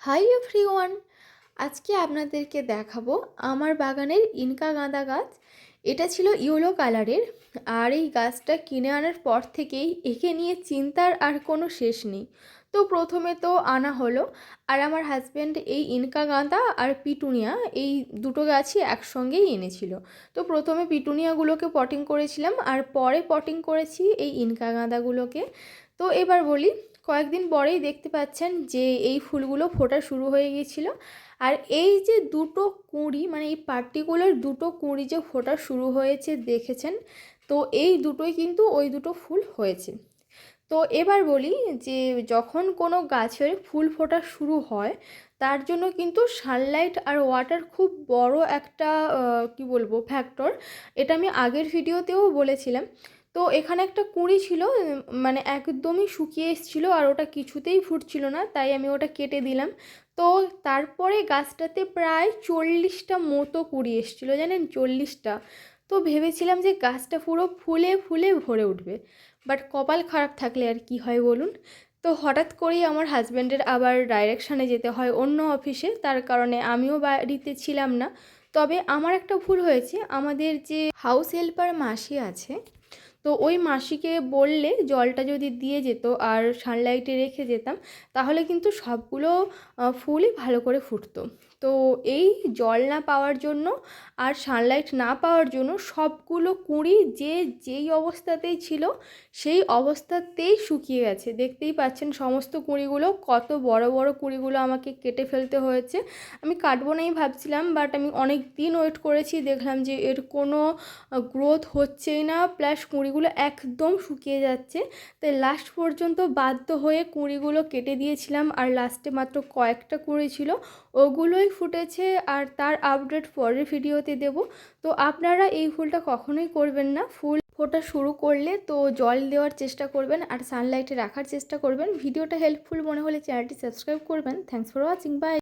Hi everyone, আজকে আপনাদেরকে দেখাবো আমার বাগানের ইনকা গাঁদা গাছ। এটা ছিল ইয়েলো কালারের। আর এই গাছটা কিনে আনার পর থেকেই একে নিয়ে চিন্তার আর কোনো শেষ নেই। তো প্রথমে তো আনা হলো, আর আমার হাজব্যান্ড এই ইনকা গাঁদা আর পিটুনিয়া এই দুটো গাছই একসঙ্গেই এনেছিল। তো প্রথমে পিটুনিয়াগুলোকে পটিং করেছিলাম, আর পরে পটিং করেছি এই ইনকা গাঁদাগুলোকে। তো এবার বলি, কয়েকদিন পরেই দেখতে পাচ্ছেন যে এই ফুলগুলো ফোটা শুরু হয়ে গিয়েছিল। আর এই যে দুটো কুঁড়ি, মানে এই পার্টিকুলার দুটো কুঁড়ি যে ফোটা শুরু হয়েছে দেখেছেন, তো এই দুটোই কিন্তু ওই দুটো ফুল হয়েছে। তো এবার বলি যে যখন কোনো গাছের ফুল ফোটা শুরু হয়, তার জন্য কিন্তু সানলাইট আর ওয়াটার খুব বড় একটা কি বলবো ফ্যাক্টর। এটা আমি আগের ভিডিওতেও বলেছিলাম। তো এখানে একটা কুঁড়ি ছিল, মানে একদমই শুকিয়ে এসেছিলো, আর ওটা কিছুতেই ফুটছিল না, তাই আমি ওটা কেটে দিলাম। তো তারপরে গাছটাতে প্রায় 40টা মতো কুঁড়ি এসেছিলো, জানেন, 40টা। তো ভেবেছিলাম যে গাছটা পুরো ফুলে ফুলে ভরে উঠবে, বাট কপাল খারাপ থাকলে আর কি হয় বলুন। তো হঠাৎ করেই আমার হাজব্যান্ডের আবার ডাইরেকশানে যেতে হয় অন্য অফিসে, তার কারণে আমিও বাড়িতে ছিলাম না। তবে আমার একটা ভুল হয়েছে, আমাদের যে হাউস হেল্পার মাসি আছে, তো ওই মাসিকে বললে জলটা যদি দিয়ে যেত আর সানলাইটে রেখে যেতাম, তাহলে কিন্তু সবগুলো ফুলই ভালো করে ফুটতো। তো এই জল না পাওয়ার জন্য আর সানলাইট না পাওয়ার জন্য সবগুলো কুঁড়ি যেই অবস্থাতেই ছিল সেই অবস্থাতেই শুকিয়ে গেছে। দেখতেই পাচ্ছেন সমস্ত কুঁড়িগুলো, কত বড় বড় কুঁড়িগুলো আমাকে কেটে ফেলতে হয়েছে। আমি কাটবো নাই ভাবছিলাম, বাট আমি অনেক দিন ওয়েট করেছি, দেখলাম যে এর কোনো গ্রোথ হচ্ছেই না, প্লাস কুঁড়িগুলো একদম শুকিয়ে যাচ্ছে। তাই লাস্ট পর্যন্ত বাধ্য হয়ে কুঁড়িগুলো কেটে দিয়েছিলাম, আর লাস্টে মাত্র কয়েকটা কুঁড়ি ছিল, ওগুলোই ফুটেছে। আর তার আপডেট পরের ভিডিওতে দেব। তো আপনারা এই ভুলটা কখনোই করবেন না, ফুল ফোটা শুরু করলে তো জল দেওয়ার চেষ্টা করবেন আর সানলাইটে রাখার চেষ্টা করবেন। ভিডিওটা হেল্পফুল মনে হলে চ্যানেলটি সাবস্ক্রাইব করবেন। Thanks for watching, by.